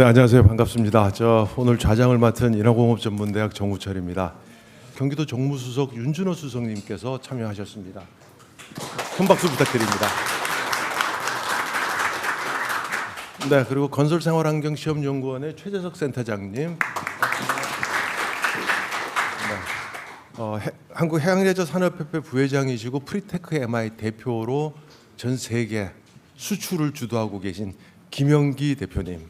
네, 안녕하세요. 반갑습니다. 오늘 좌장을 맡은 인하공업전문대학 정우철입니다. 경기도 정무수석 윤준호 수석님께서 참여하셨습니다. 큰 박수 부탁드립니다. 네, 그리고 건설생활환경시험연구원의 최재석 센터장님, 네, 한국해양레저산업협회 부회장이시고 프리테크 MI 대표로 전 세계 수출을 주도하고 계신 김영기 대표님.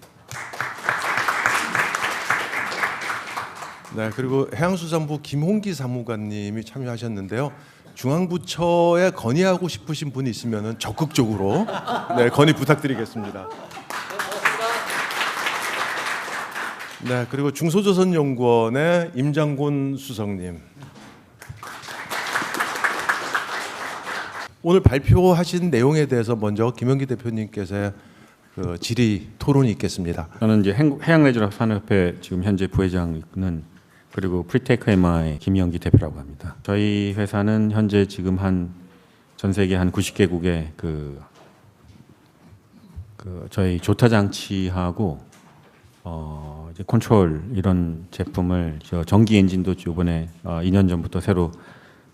네, 그리고 해양수산부 김홍기 사무관님이 참여하셨는데요. 중앙부처에 건의하고 싶으신 분이 있으면 적극적으로 건의 부탁드리겠습니다. 네, 그리고 중소조선연구원의 임장곤 수석님. 오늘 발표하신 내용에 대해서 먼저 김영기 대표님께서 질의 토론이 있겠습니다. 저는 이제 해양레저산업협회 지금 현재 부회장은 그리고 프리테크 MI 김영기 대표라고 합니다. 저희 회사는 현재 지금 전 세계 한 90개국에 저희 조타 장치하고 이제 컨트롤 이런 제품을 전기 엔진도 이번에 2년 전부터 새로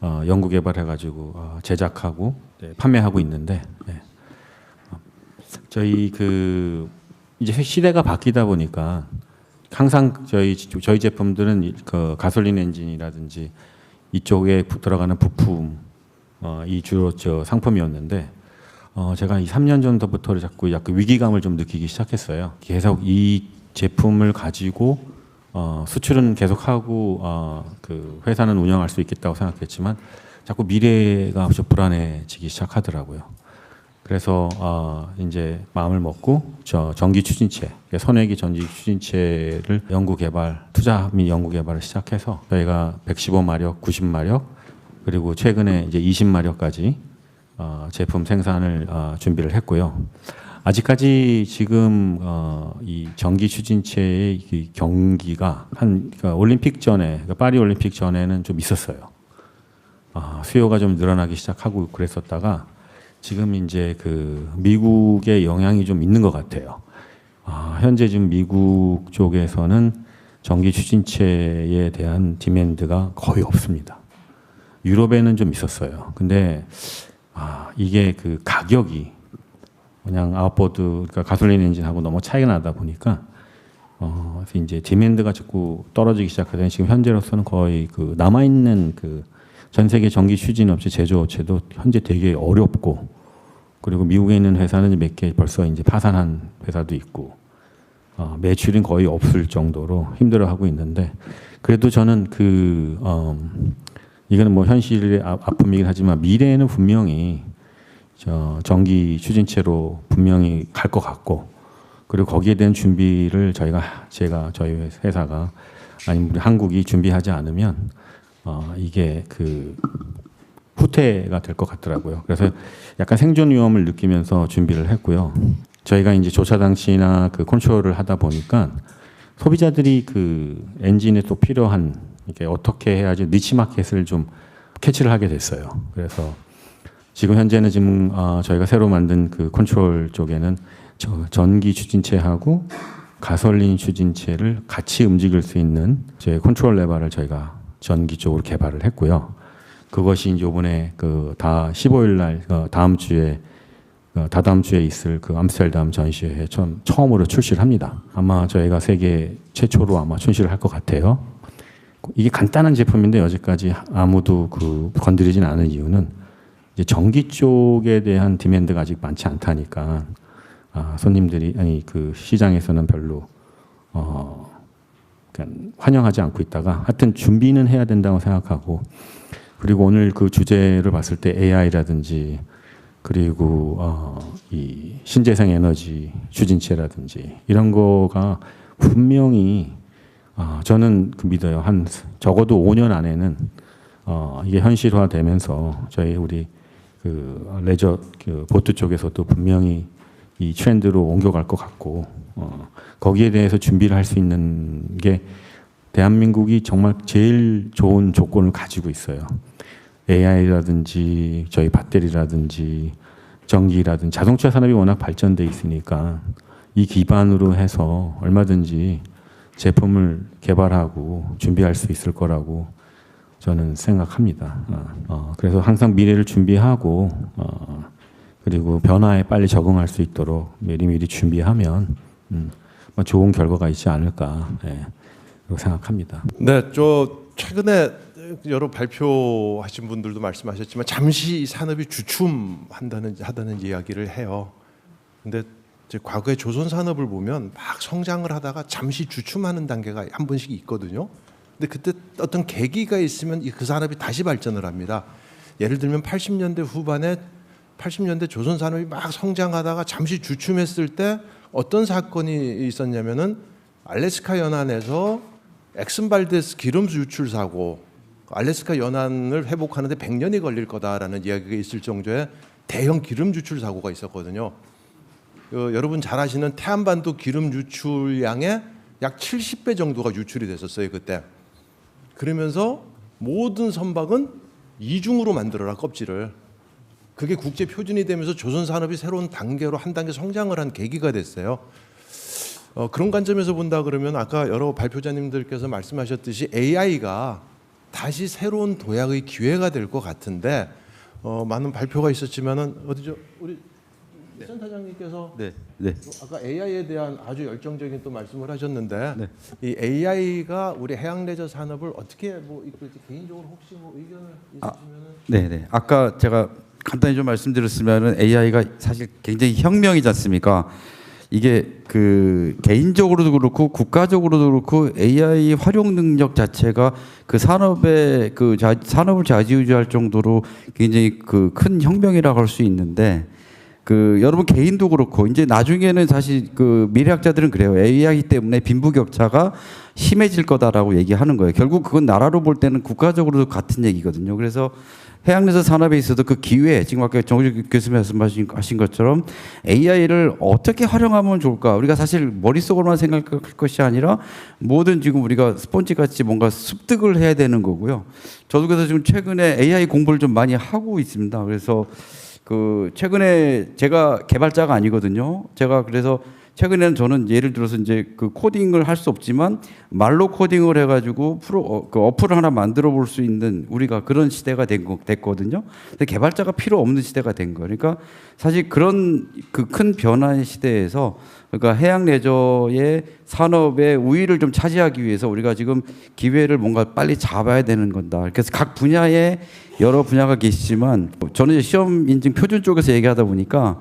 연구 개발해가지고 제작하고 판매하고 있는데, 저희 이제 시대가 바뀌다 보니까 항상 저희 제품들은 가솔린 엔진이라든지 이쪽에 들어가는 부품 이 주로 상품이었는데, 제가 이 3년 전부터 자꾸 약간 위기감을 좀 느끼기 시작했어요. 계속 이 제품을 가지고 수출은 계속하고 회사는 운영할 수 있겠다고 생각했지만 자꾸 미래가 좀 불안해지기 시작하더라고요. 그래서 이제 마음을 먹고 전기 추진체, 선회기 전기 추진체를 투자 및 연구 개발을 시작해서 저희가 115마력, 90마력 그리고 최근에 이제 20마력까지 제품 생산을 준비를 했고요. 아직까지 지금 이 전기 추진체의 이 경기가 올림픽 전에, 파리 올림픽 전에는 좀 있었어요. 수요가 좀 늘어나기 시작하고 그랬었다가 지금 이제 미국의 영향이 좀 있는 것 같아요. 현재 지금 미국 쪽에서는 전기 추진체에 대한 디맨드가 거의 없습니다. 유럽에는 좀 있었어요. 근데 이게 가격이 그냥 아웃보드, 그러니까 가솔린 엔진하고 너무 차이가 나다 보니까 이제 디맨드가 자꾸 떨어지기 시작하더니 지금 현재로서는 거의 남아 있는 전 세계 전기 추진 업체 제조업체도 현재 되게 어렵고, 그리고 미국에 있는 회사는 몇 개 벌써 이제 파산한 회사도 있고, 매출은 거의 없을 정도로 힘들어하고 있는데, 그래도 저는 이거는 뭐 현실의 아픔이긴 하지만 미래에는 분명히 전기 추진체로 분명히 갈 것 같고, 그리고 거기에 대한 준비를 저희 회사가 아니면 우리 한국이 준비하지 않으면 이게 후퇴가 될 것 같더라고요. 그래서 약간 생존 위험을 느끼면서 준비를 했고요. 저희가 이제 조차 장치나 컨트롤을 하다 보니까 소비자들이 엔진에 또 필요한 이게 어떻게 해야지 니치 마켓을 좀 캐치를 하게 됐어요. 그래서 지금 현재는 저희가 새로 만든 컨트롤 쪽에는 전기 추진체하고 가솔린 추진체를 같이 움직일 수 있는 제 컨트롤 레버를 저희가 전기 쪽으로 개발을 했고요. 그것이 이제 이번에 15일 날 다다음 주에 있을 암스테르담 전시회에 처음으로 출시를 합니다. 아마 저희가 세계 최초로 아마 출시를 할 것 같아요. 이게 간단한 제품인데 여지까지 아무도 건드리진 않은 이유는 이제 전기 쪽에 대한 디맨드가 아직 많지 않다니까 손님들이 시장에서는 별로 환영하지 않고 있다가, 하여튼 준비는 해야 된다고 생각하고, 그리고 오늘 주제를 봤을 때 AI라든지 그리고 이 신재생 에너지 추진체라든지 이런 거가 분명히 저는 믿어요. 적어도 5년 안에는 이게 현실화되면서 우리 레저 보트 쪽에서도 분명히 이 트렌드로 옮겨갈 것 같고, 거기에 대해서 준비를 할 수 있는 게 대한민국이 정말 제일 좋은 조건을 가지고 있어요. AI라든지 저희 배터리라든지 전기라든지 자동차 산업이 워낙 발전돼 있으니까 이 기반으로 해서 얼마든지 제품을 개발하고 준비할 수 있을 거라고 저는 생각합니다. 그래서 항상 미래를 준비하고 그리고 변화에 빨리 적응할 수 있도록 미리미리 준비하면 좋은 결과가 있지 않을까 그렇게 생각합니다. 네, 저 최근에 여러 발표하신 분들도 말씀하셨지만 잠시 이 산업이 주춤하다는 이야기를 해요. 근데 이제 과거에 조선 산업을 보면 막 성장을 하다가 잠시 주춤하는 단계가 한 번씩 있거든요. 근데 그때 어떤 계기가 있으면 그 산업이 다시 발전을 합니다. 예를 들면 80년대 후반에 80년대 조선 산업이 막 성장하다가 잠시 주춤했을 때 어떤 사건이 있었냐면은 알래스카 연안에서 엑슨발데스 기름 유출 사고, 알래스카 연안을 회복하는데 100년이 걸릴 거다라는 이야기가 있을 정도의 대형 기름 유출 사고가 있었거든요. 여러분 잘 아시는 태안반도 기름 유출량의 약 70배 정도가 유출이 됐었어요 그때. 그러면서 모든 선박은 이중으로 만들어라 껍질을. 그게 국제 표준이 되면서 조선 산업이 새로운 단계로 한 단계 성장을 한 계기가 됐어요. 그런 관점에서 본다 그러면 아까 여러 발표자님들께서 말씀하셨듯이 AI가 다시 새로운 도약의 기회가 될 것 같은데 많은 발표가 있었지만은 어디죠? 우리 센터장님께서 아까 AI에 대한 아주 열정적인 또 말씀을 하셨는데 이 AI가 우리 해양 레저 산업을 어떻게 이끌지 개인적으로 혹시 의견을 있으시면은 네네. 아까 제가 간단히 좀 말씀드렸으면은 AI가 사실 굉장히 혁명이지 않습니까? 이게 그 개인적으로도 그렇고 국가적으로도 그렇고 AI 활용 능력 자체가 그 산업의 산업을 좌지우지할 정도로 굉장히 그 큰 혁명이라고 할 수 있는데 그 여러분 개인도 그렇고 이제 나중에는 사실 그 미래학자들은 그래요. AI 때문에 빈부격차가 심해질 거다라고 얘기하는 거예요. 결국 그건 나라로 볼 때는 국가적으로도 같은 얘기거든요. 그래서 해양레저 산업에 있어도 그 기회, 지금 아까 정우주 교수님 말씀하신 것처럼 AI를 어떻게 활용하면 좋을까? 우리가 사실 머릿속으로만 생각할 것이 아니라 모든 지금 우리가 스폰지 같이 뭔가 습득을 해야 되는 거고요. 저도 그래서 지금 최근에 AI 공부를 좀 많이 하고 있습니다. 그래서 그 최근에 제가 개발자가 아니거든요. 제가 그래서 최근에는 저는 예를 들어서 이제 그 코딩을 할 수 없지만 말로 코딩을 해가지고 그 어플을 하나 만들어 볼 수 있는 우리가 그런 시대가 됐거든요. 근데 개발자가 필요 없는 시대가 된 거예요. 그러니까 사실 그런 그 큰 변화의 시대에서 그러니까 해양 레저의 산업의 우위를 좀 차지하기 위해서 우리가 지금 기회를 뭔가 빨리 잡아야 되는 건다. 그래서 각 분야에 여러 분야가 계시지만 저는 이제 시험 인증 표준 쪽에서 얘기하다 보니까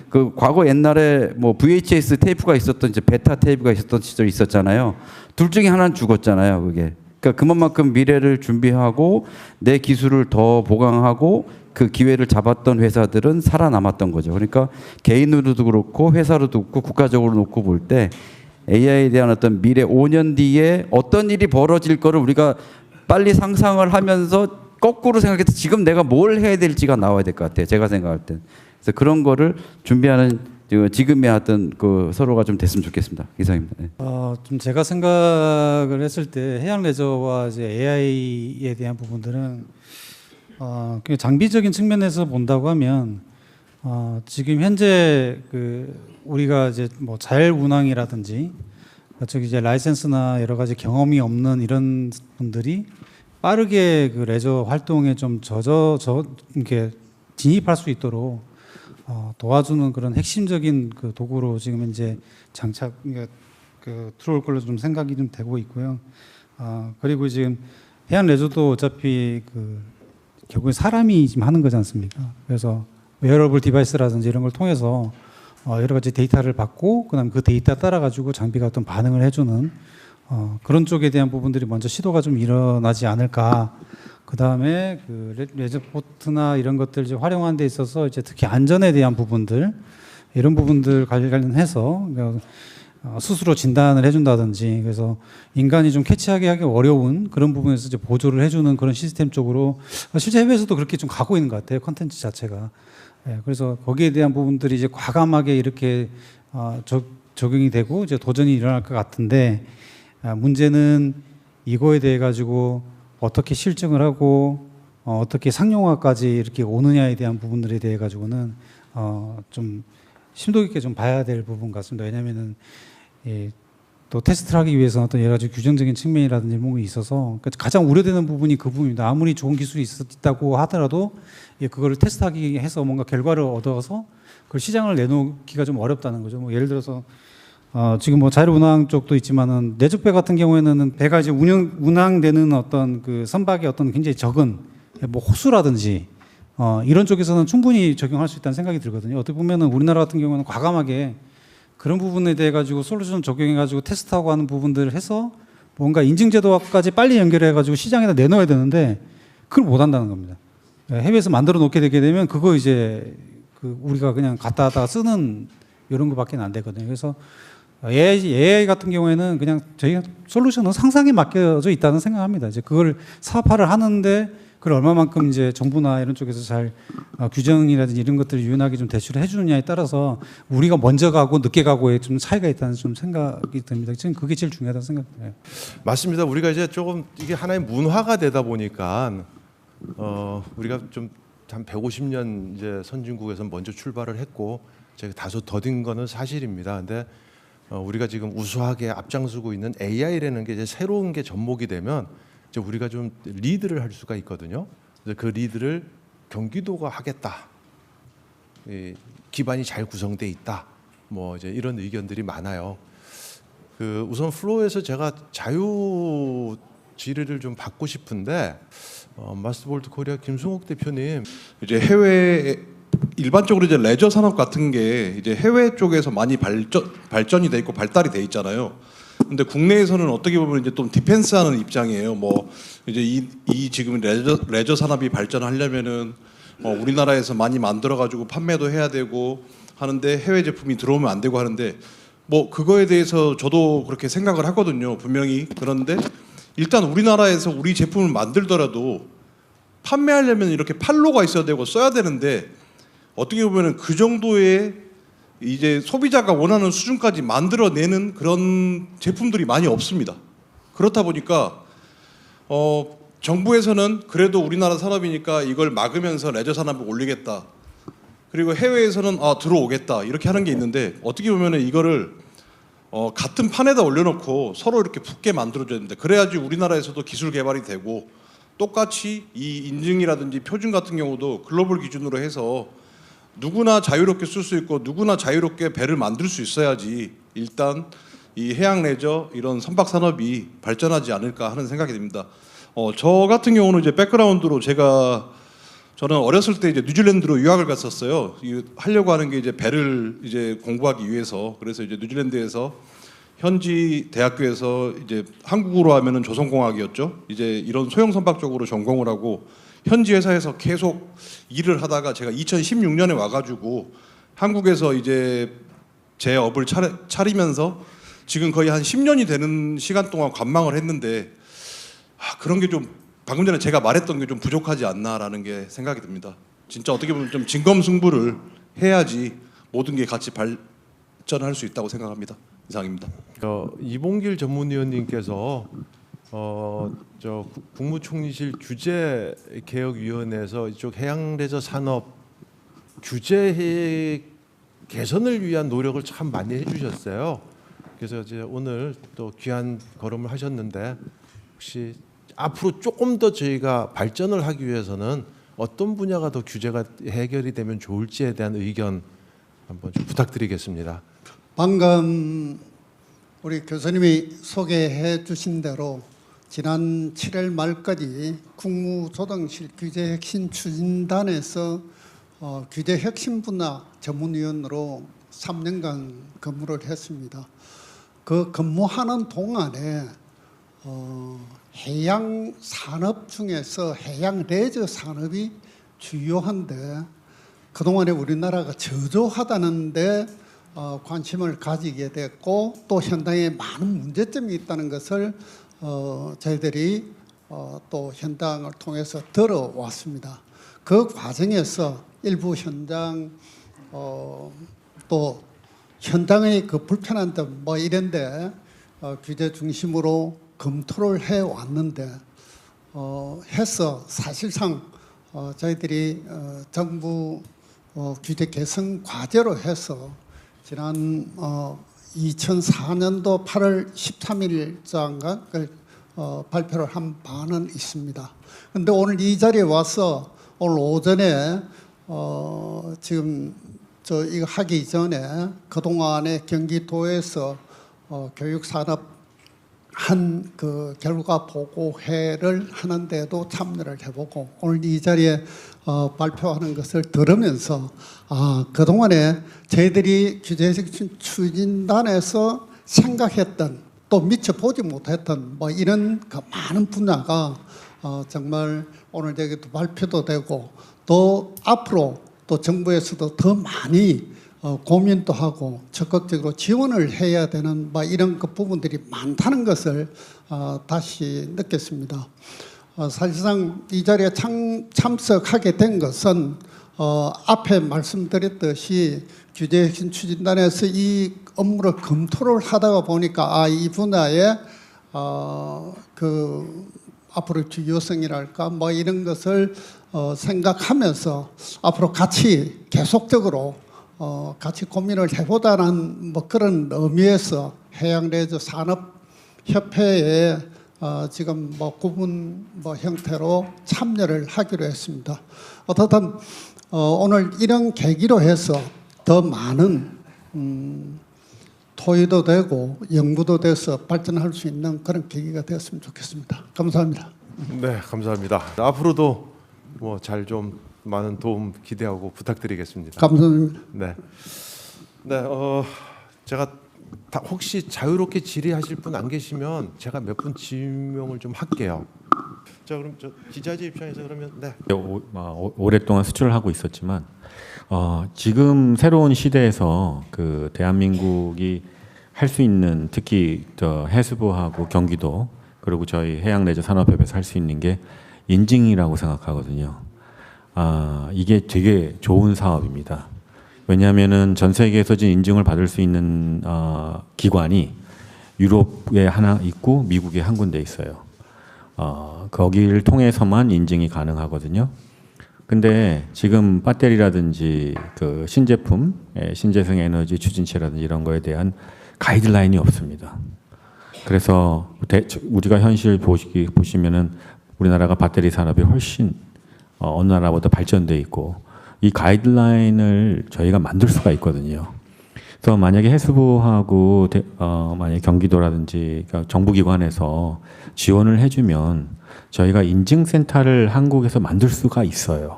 그 과거 옛날에 뭐 VHS 테이프가 있었던 이제 베타 테이프가 있었던 시절이 있었잖아요. 둘 중에 하나는 죽었잖아요, 그게. 그러니까 그만큼 미래를 준비하고 내 기술을 더 보강하고 그 기회를 잡았던 회사들은 살아남았던 거죠. 그러니까 개인으로도 그렇고 회사로도 그렇고 국가적으로 놓고 볼 때 AI에 대한 어떤 미래 5년 뒤에 어떤 일이 벌어질 거를 우리가 빨리 상상을 하면서 거꾸로 생각해서 지금 내가 뭘 해야 될지가 나와야 될 것 같아요. 제가 생각할 때. 그래서 그런 거를 준비하는 지금의 어떤 그 서로가 좀 됐으면 좋겠습니다. 이상입니다. 네. 좀 제가 생각을 했을 때 해양 레저와 이제 AI에 대한 부분들은 그 장비적인 측면에서 본다고 하면 지금 현재 그 우리가 이제 뭐 자율 운항이라든지 저기 이제 라이센스나 여러 가지 경험이 없는 이런 분들이 빠르게 그 레저 활동에 좀 이렇게 진입할 수 있도록 도와주는 그런 핵심적인 그 도구로 지금 이제 장착 그 들어올 걸로 좀 생각이 좀 되고 있고요. 그리고 지금 해양 레저도 어차피 그 결국에 사람이 지금 하는 거지 않습니까? 그래서 웨어러블 디바이스라든지 이런 걸 통해서 여러 가지 데이터를 받고 그다음 그 데이터 따라 가지고 장비가 어떤 반응을 해주는 그런 쪽에 대한 부분들이 먼저 시도가 좀 일어나지 않을까. 그 다음에 그 레저포트나 이런 것들 이제 활용하는 데 있어서 이제 특히 안전에 대한 부분들 이런 부분들 관련해서 스스로 진단을 해준다든지 그래서 인간이 좀 캐치하기 어려운 그런 부분에서 이제 보조를 해주는 그런 시스템 쪽으로 실제 해외에서도 그렇게 좀 가고 있는 것 같아요. 컨텐츠 자체가. 그래서 거기에 대한 부분들이 이제 과감하게 이렇게 적용이 되고 이제 도전이 일어날 것 같은데 문제는 이거에 대해 가지고 어떻게 실증을 하고 어떻게 상용화까지 이렇게 오느냐에 대한 부분들에 대해 가지고는 좀 심도 깊게 좀 봐야 될 부분 같습니다. 왜냐하면은 또 테스트를 하기 위해서 어떤 여러 가지 규정적인 측면이라든지 부분이 있어서 가장 우려되는 부분이 그 부분입니다. 아무리 좋은 기술이 있다고 하더라도 그거를 테스트하기 해서 뭔가 결과를 얻어서 그걸 시장을 내놓기가 좀 어렵다는 거죠. 뭐 예를 들어서 지금 뭐 자율운항 쪽도 있지만은 내적배 같은 경우에는 배가 이제 운항되는 어떤 그 선박의 어떤 굉장히 적은 뭐 호수라든지 이런 쪽에서는 충분히 적용할 수 있다는 생각이 들거든요. 어떻게 보면은 우리나라 같은 경우는 과감하게 그런 부분에 대해 가지고 솔루션 적용해 가지고 테스트하고 하는 부분들을 해서 뭔가 인증제도까지 빨리 연결해 가지고 시장에다 내놓아야 되는데 그걸 못 한다는 겁니다. 해외에서 만들어 놓게 되게 되면 그거 이제 우리가 그냥 갖다가 쓰는 이런 거밖에 안 되거든요. 그래서 AI 같은 경우에는 그냥 저희 솔루션은 상상에 맡겨져 있다는 생각합니다. 이제 그걸 사업화를 하는데 그걸 얼마만큼 이제 정부나 이런 쪽에서 잘 규정이라든지 이런 것들을 유연하게 좀 대출을 해주느냐에 따라서 우리가 먼저 가고 늦게 가고에 좀 차이가 있다는 좀 생각이 듭니다. 지금 그게 제일 중요하다고 생각해요. 맞습니다. 우리가 이제 조금 이게 하나의 문화가 되다 보니까 우리가 좀 한 150년 이제 선진국에서 먼저 출발을 했고 제가 다소 더딘 거는 사실입니다. 근데 우리가 지금 우수하게 앞장서고 있는 AI라는 게 이제 새로운 게 접목이 되면 이제 우리가 좀 리드를 할 수가 있거든요. 그래서 그 리드를 경기도가 하겠다. 기반이 잘 구성돼 있다. 뭐 이제 이런 의견들이 많아요. 우선 플로어에서 제가 자유 질의를 좀 받고 싶은데 마스터볼트 코리아 김승옥 대표님 이제 해외 일반적으로 이제 레저 산업 같은 게 이제 해외 쪽에서 많이 발전이 돼 있고 발달이 돼 있잖아요. 근데 국내에서는 어떻게 보면 이제 좀 디펜스하는 입장이에요. 뭐 이제 이 지금 레저 산업이 발전하려면은 우리나라에서 많이 만들어 가지고 판매도 해야 되고 하는데 해외 제품이 들어오면 안 되고 하는데 뭐 그거에 대해서 저도 그렇게 생각을 하거든요. 분명히. 그런데 일단 우리나라에서 우리 제품을 만들더라도 판매하려면 이렇게 판로가 있어야 되고 써야 되는데 어떻게 보면은 그 정도의 이제 소비자가 원하는 수준까지 만들어내는 그런 제품들이 많이 없습니다. 그렇다 보니까 정부에서는 그래도 우리나라 산업이니까 이걸 막으면서 레저 산업을 올리겠다. 그리고 해외에서는 들어오겠다 이렇게 하는 게 있는데 어떻게 보면은 이거를 같은 판에다 올려놓고 서로 이렇게 붙게 만들어줘야 됩니다. 그래야지 우리나라에서도 기술 개발이 되고 똑같이 이 인증이라든지 표준 같은 경우도 글로벌 기준으로 해서 누구나 자유롭게 쓸 수 있고 누구나 자유롭게 배를 만들 수 있어야지 일단 이 해양 레저 이런 선박 산업이 발전하지 않을까 하는 생각이 듭니다. 저 같은 경우는 이제 백그라운드로 저는 어렸을 때 이제 뉴질랜드로 유학을 갔었어요. 하려고 하는 게 이제 배를 이제 공부하기 위해서. 그래서 이제 뉴질랜드에서 현지 대학교에서 이제 한국으로 하면은 조선공학이었죠. 이제 이런 소형 선박 쪽으로 전공을 하고 현지 회사에서 계속 일을 하다가 제가 2016년에 와가지고 한국에서 이제 제 업을 차리면서 지금 거의 한 10년이 되는 시간 동안 관망을 했는데 그런 게 좀 방금 전에 제가 말했던 게 좀 부족하지 않나라는 게 생각이 듭니다. 진짜 어떻게 보면 좀 진검승부를 해야지 모든 게 같이 발전할 수 있다고 생각합니다. 이상입니다. 이봉길 전문위원님께서 저 국무총리실 규제개혁위원회에서 이쪽 해양레저 산업 규제 개선을 위한 노력을 참 많이 해주셨어요. 그래서 이제 오늘 또 귀한 걸음을 하셨는데 혹시 앞으로 조금 더 저희가 발전을 하기 위해서는 어떤 분야가 더 규제가 해결이 되면 좋을지에 대한 의견 한번 좀 부탁드리겠습니다. 방금 우리 교수님이 소개해 주신 대로 지난 7월 말까지 국무조정실 규제혁신추진단에서 규제혁신 분야 전문위원으로 3년간 근무를 했습니다. 그 근무하는 동안에 해양 산업 중에서 해양 레저 산업이 주요한데 그동안에 우리나라가 저조하다는데 관심을 가지게 됐고 또 현장에 많은 문제점이 있다는 것을 저희들이 또 현장을 통해서 들어왔습니다. 그 과정에서 일부 현장 또 현장의 그 불편한 점 뭐 이런데 규제 중심으로 검토를 해 왔는데 해서 사실상 저희들이 정부 규제 개선 과제로 해서 지난 2004년도 8월 13일자인가 발표를 한 바는 있습니다. 근데 오늘 이 자리에 와서 오늘 오전에 지금 이거 하기 전에 그동안에 경기도에서 교육산업 한 그 결과 보고회를 하는데도 참여를 해보고 오늘 이 자리에 발표하는 것을 들으면서 그동안에 저희들이 규제적 추진단에서 생각했던 또 미처 보지 못했던 뭐 이런 그 많은 분야가 정말 오늘 여기도 발표도 되고 또 앞으로 또 정부에서도 더 많이 고민도 하고 적극적으로 지원을 해야 되는 뭐 이런 그 부분들이 많다는 것을 다시 느꼈습니다. 사실상 이 자리에 참석하게 된 것은 앞에 말씀드렸듯이 규제혁신 추진단에서 이 업무를 검토를 하다가 보니까 이 분야에 그 앞으로 주요성이랄까 뭐 이런 것을 생각하면서 앞으로 같이 계속적으로 같이 고민을 해보자는 뭐 그런 의미에서 해양레저 산업협회에 지금 뭐 구분 뭐 형태로 참여를 하기로 했습니다. 어떻든 오늘 이런 계기로 해서 더 많은 토의도 되고 연구도 돼서 발전할 수 있는 그런 계기가 되었으면 좋겠습니다. 감사합니다. 네, 감사합니다. 앞으로도 뭐 잘 좀 많은 도움 기대하고 부탁드리겠습니다. 감사합니다. 네, 제가 혹시 자유롭게 질의하실 분 안 계시면 제가 몇 분 지명을 좀 할게요. 자, 그럼 저 기자재 입장에서 그러면 네. 오랫동안 수출을 하고 있었지만 지금 새로운 시대에서 그 대한민국이 할 수 있는 특히 해수부하고 경기도 그리고 저희 해양레저산업협에서 할 수 있는 게 인증이라고 생각하거든요. 이게 되게 좋은 사업입니다. 왜냐하면은 전 세계에서 지금 인증을 받을 수 있는 기관이 유럽에 하나 있고 미국에 한 군데 있어요. 거기를 통해서만 인증이 가능하거든요. 근데 지금 배터리라든지 그 신제품, 신재생 에너지 추진체라든지 이런 거에 대한 가이드라인이 없습니다. 그래서 우리가 현실 보시면은 우리나라가 배터리 산업이 훨씬 어느 나라보다 발전돼 있고 이 가이드라인을 저희가 만들 수가 있거든요. 그래서 만약에 해수부하고 만약에 경기도라든지 그러니까 정부기관에서 지원을 해주면 저희가 인증센터를 한국에서 만들 수가 있어요.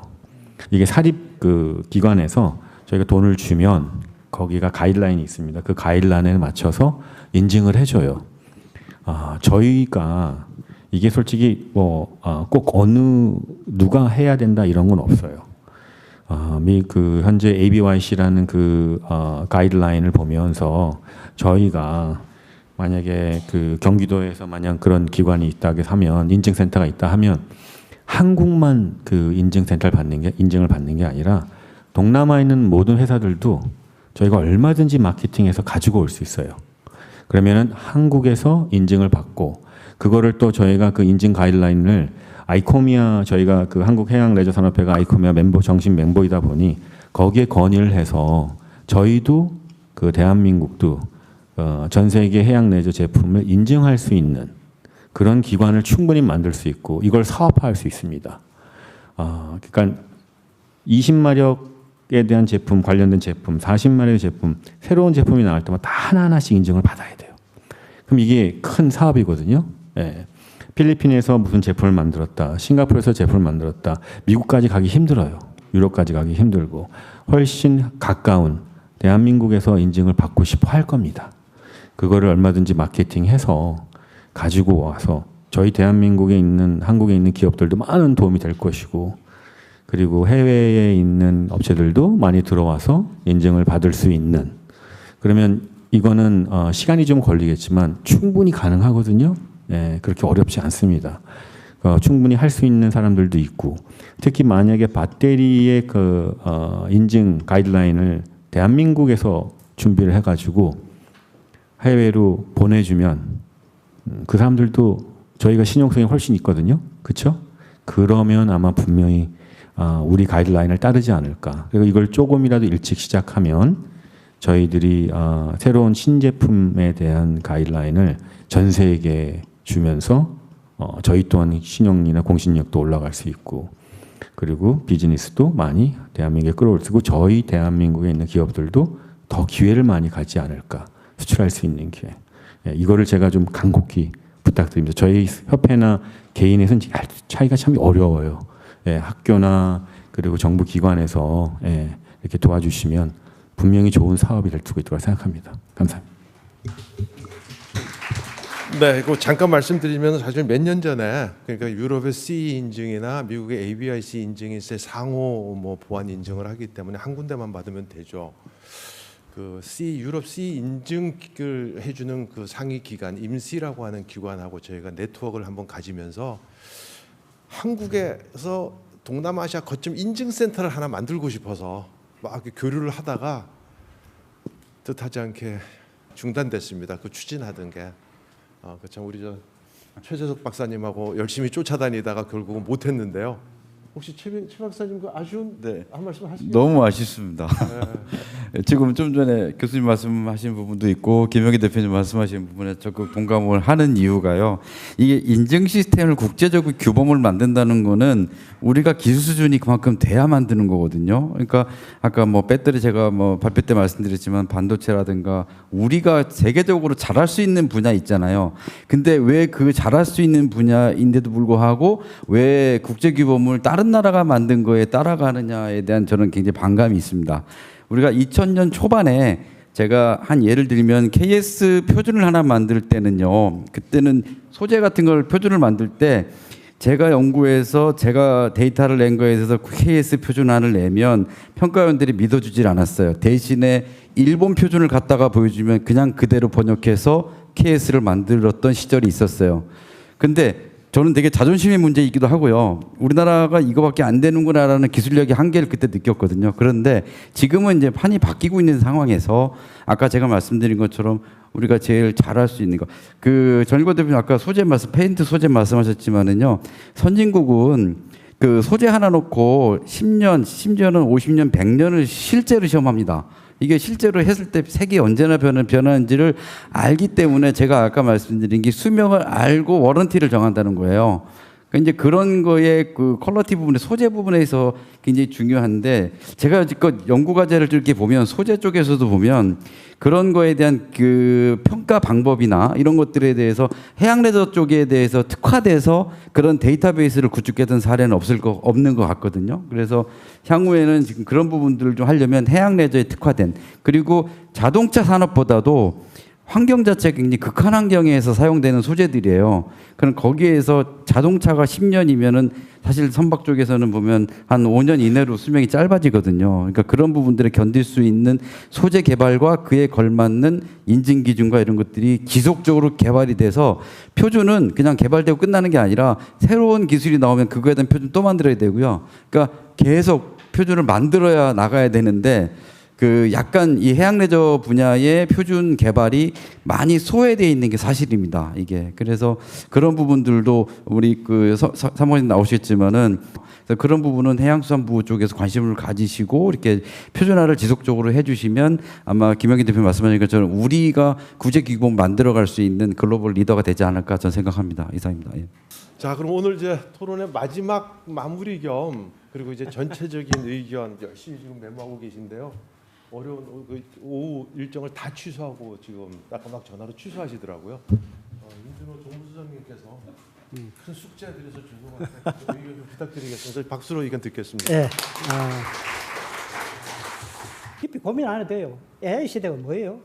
이게 사립 그 기관에서 저희가 돈을 주면 거기가 가이드라인이 있습니다. 그 가이드라인에 맞춰서 인증을 해줘요. 저희가 이게 솔직히 꼭 누가 해야 된다 이런 건 없어요. 그 현재 ABYC라는 그 가이드라인을 보면서 저희가 만약에 그 경기도에서 만약 그런 기관이 있다 하면 인증센터가 있다 하면 한국만 그 인증을 받는 게 아니라 동남아에 있는 모든 회사들도 저희가 얼마든지 마케팅해서 가지고 올 수 있어요. 그러면은 한국에서 인증을 받고 그거를 또 저희가 그 인증 가이드라인을 아이코미아 저희가 그 한국해양레저산업회가 아이코미아 정식 멤버이다 보니 거기에 건의를 해서 저희도 그 대한민국도 전 세계 해양레저 제품을 인증할 수 있는 그런 기관을 충분히 만들 수 있고 이걸 사업화할 수 있습니다. 그러니까 20마력에 대한 제품 관련된 제품, 40마력의 제품 새로운 제품이 나올 때마다 다 하나하나씩 인증을 받아야 돼요. 그럼 이게 큰 사업이거든요. 예. 필리핀에서 무슨 제품을 만들었다, 싱가포르에서 제품을 만들었다, 미국까지 가기 힘들어요. 유럽까지 가기 힘들고 훨씬 가까운 대한민국에서 인증을 받고 싶어 할 겁니다. 그거를 얼마든지 마케팅해서 가지고 와서 저희 대한민국에 있는 한국에 있는 기업들도 많은 도움이 될 것이고 그리고 해외에 있는 업체들도 많이 들어와서 인증을 받을 수 있는 그러면 이거는 시간이 좀 걸리겠지만 충분히 가능하거든요. 예, 그렇게 어렵지 않습니다. 충분히 할 수 있는 사람들도 있고 특히 만약에 배터리의 그 인증 가이드라인을 대한민국에서 준비를 해가지고 해외로 보내주면 그 사람들도 저희가 신용성이 훨씬 있거든요. 그렇죠? 그러면 아마 분명히 우리 가이드라인을 따르지 않을까. 그리고 이걸 조금이라도 일찍 시작하면 저희들이 새로운 신제품에 대한 가이드라인을 전 세계에 주면서 저희 또한 신용이나 공신력도 올라갈 수 있고 그리고 비즈니스도 많이 대한민국에 끌어올 수 있고 저희 대한민국에 있는 기업들도 더 기회를 많이 갖지 않을까 수출할 수 있는 기회. 예, 이거를 제가 좀 간곡히 부탁드립니다. 저희 협회나 개인에서는 차이가 참 어려워요. 예, 학교나 그리고 정부 기관에서 이렇게 도와주시면 분명히 좋은 사업이 될 수 있다고 생각합니다. 감사합니다. 네, 그 잠깐 말씀드리면 사실 몇 년 전에 그러니까 유럽의 CE 인증이나 미국의 ABIC 인증이 있어요. 상호 뭐 보안 인증을 하기 때문에 한 군데만 받으면 되죠. 그 유럽 CE 인증을 해주는 그 상위 기관 임시라고 하는 기관하고 저희가 네트워크를 한번 가지면서 한국에서 동남아시아 거점 인증센터를 하나 만들고 싶어서 막 이렇게 교류를 하다가 뜻하지 않게 중단됐습니다. 그 추진하던 게. 그참 우리 최재석 박사님하고 열심히 쫓아다니다가 결국은 못했는데요. 혹시 최 박사님 그 아쉬운 한 말씀 하시죠? 너무 아쉽습니다. 지금 좀 전에 교수님 말씀하신 부분도 있고 김영희 대표님 말씀하신 부분에 적극 동감을 하는 이유가요. 이게 인증 시스템을 국제적으로 규범을 만든다는 거는 우리가 기술 수준이 그만큼 돼야 만드는 거거든요. 그러니까 아까 뭐 배터리 제가 뭐 발표 때 말씀드렸지만 반도체라든가 우리가 세계적으로 잘할 수 있는 분야 있잖아요. 근데 왜 그 잘할 수 있는 분야인데도 불구하고 왜 국제 규범을 다른 나라가 만든 거에 따라가느냐에 대한 저는 굉장히 반감이 있습니다. 우리가 2000년 초반에 제가 한 예를 들면 KS 표준을 하나 만들 때는요. 그때는 소재 같은 걸 표준을 만들 때 제가 연구해서 제가 데이터를 낸 거에 대해서 KS 표준안을 내면 평가원들이 믿어주질 않았어요. 대신에 일본 표준을 갖다가 보여주면 그냥 그대로 번역해서 KS를 만들었던 시절이 있었어요. 근데 저는 되게 자존심의 문제이기도 하고요. 우리나라가 이거밖에 안 되는구나라는 기술력의 한계를 그때 느꼈거든요. 그런데 지금은 이제 판이 바뀌고 있는 상황에서 아까 제가 말씀드린 것처럼 우리가 제일 잘할 수 있는 거. 그 전일권 대표님 아까 소재 말씀, 페인트 소재 말씀하셨지만은요. 선진국은 그 소재 하나 놓고 10년, 심지어는 50년, 100년을 실제로 시험합니다. 이게 실제로 했을 때 색이 언제나 변하는지를 알기 때문에 제가 아까 말씀드린 게 수명을 알고 워런티를 정한다는 거예요. 그러니까 이제 그런 거에 그 퀄리티 부분에 소재 부분에서 굉장히 중요한데 제가 지금 연구 과제를 이렇게 보면 소재 쪽에서도 보면 그런 거에 대한 그 평가 방법이나 이런 것들에 대해서 해양 레저 쪽에 대해서 특화돼서 그런 데이터베이스를 구축했던 사례는 없는 것 같거든요. 그래서 향후에는 지금 그런 부분들을 좀 하려면 해양 레저에 특화된 그리고 자동차 산업보다도 환경 자체가 굉장히 극한 환경에서 사용되는 소재들이에요. 그럼 거기에서 자동차가 10년이면은 사실 선박 쪽에서는 보면 한 5년 이내로 수명이 짧아지거든요. 그러니까 그런 부분들을 견딜 수 있는 소재 개발과 그에 걸맞는 인증 기준과 이런 것들이 지속적으로 개발이 돼서 표준은 그냥 개발되고 끝나는 게 아니라 새로운 기술이 나오면 그거에 대한 표준 또 만들어야 되고요. 그러니까 계속 표준을 만들어야 나가야 되는데 그 약간 이 해양 레저 분야의 표준 개발이 많이 소외되어 있는 게 사실입니다. 이게 그래서 그런 부분들도 우리 그 사모님 나오셨지만은 그런 부분은 해양수산부 쪽에서 관심을 가지시고 이렇게 표준화를 지속적으로 해주시면 아마 김영기 대표 말씀하신 것처럼 우리가 국제 기구를 만들어갈 수 있는 글로벌 리더가 되지 않을까 저는 생각합니다. 이상입니다. 예. 자, 그럼 오늘 이제 토론의 마지막 마무리 겸 그리고 이제 전체적인 의견 열심히 지금 메모하고 계신데요. 어려운 그 오후 일정을 다 취소하고 지금 아까 막 전화로 취소하시더라고요. 윤준호 정무수석님께서 큰 숙제 드려서 죄송한데 의견 좀 부탁드리겠습니다. 박수로 의견 듣겠습니다. 네. 깊이 고민 안 해도 돼요. AI 시대가 뭐예요?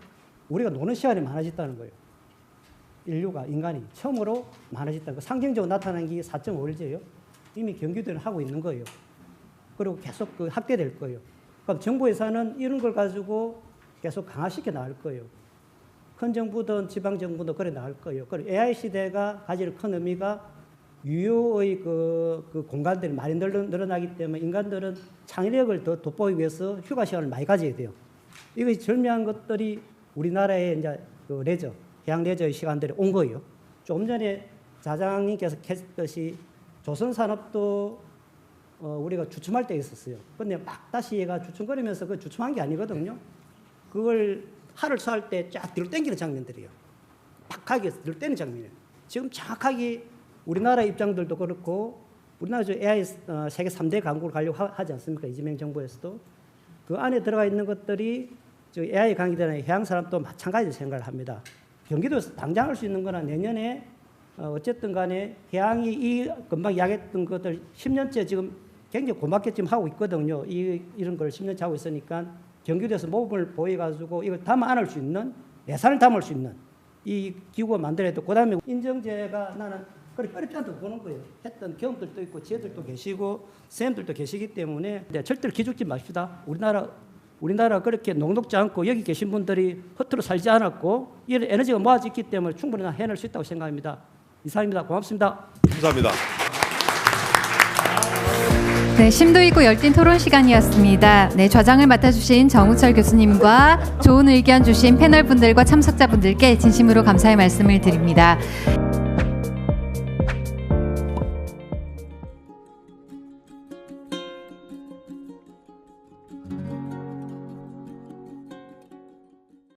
우리가 노는 시간이 많아졌다는 거예요. 인류가 인간이 처음으로 많아졌다는 거. 상징적으로 나타난 게 4.5일제예요. 이미 경기도는 하고 있는 거예요. 그리고 계속 그 확대될 거예요. 그럼 정부에서는 이런 걸 가지고 계속 강화시켜 나갈 거예요. 큰 정부든 지방 정부도 그래 나갈 거예요. 그리고 AI 시대가 가질 큰 의미가 유효의 그 공간들이 많이 늘어나기 때문에 인간들은 창의력을 더 돋보이기 위해서 휴가 시간을 많이 가져야 돼요. 이것이 절묘한 것들이 우리나라의 이제 그 레저, 해양 레저의 시간들이 온 거예요. 좀 전에 자장님께서 했듯이 조선산업도 우리가 주춤할 때 있었어요. 근데 막 다시 얘가 주춤거리면서 그 주춤한 게 아니거든요. 그걸 활을 쏘할 때 쫙 뒤로 당기는 장면들이에요. 팍하게 뒤로 떼는 장면이에요. 지금 정확하게 우리나라 입장들도 그렇고 우리나라 AI 세계 3대 강국을 가려고 하지 않습니까? 이재명 정부에서도 그 안에 들어가 있는 것들이 저 AI 강의되는 해양 산업도 마찬가지로 생각을 합니다. 경기도에서 당장 할 수 있는 거는 내년에 어쨌든 간에 해양이 이 금방 이야기했던 것들 10년째 지금 굉장히 고맙게 지금 하고 있거든요. 이런 걸 10년째 하고 있으니까 경기도에서 모범을 보여가지고 이걸 담아 안을 수 있는 예산을 담을 수 있는 이 기구가 만들어야 돼. 그다음에 인정제가 나는 그렇게 어렵지 않다고 보는 거예요. 했던 경험들도 있고 지혜들도 계시고 선생님들도 계시기 때문에 절대로 기죽지 마십시다. 우리나라 그렇게 녹록지 않고 여기 계신 분들이 허투루 살지 않았고 이런 에너지가 모아져 있기 때문에 충분히 해낼 수 있다고 생각합니다. 이상입니다. 고맙습니다. 감사합니다. 네, 심도 있고 열띤 토론 시간이었습니다. 네, 좌장을 맡아주신 정우철 교수님과 좋은 의견 주신 패널 분들과 참석자분들께 진심으로 감사의 말씀을 드립니다.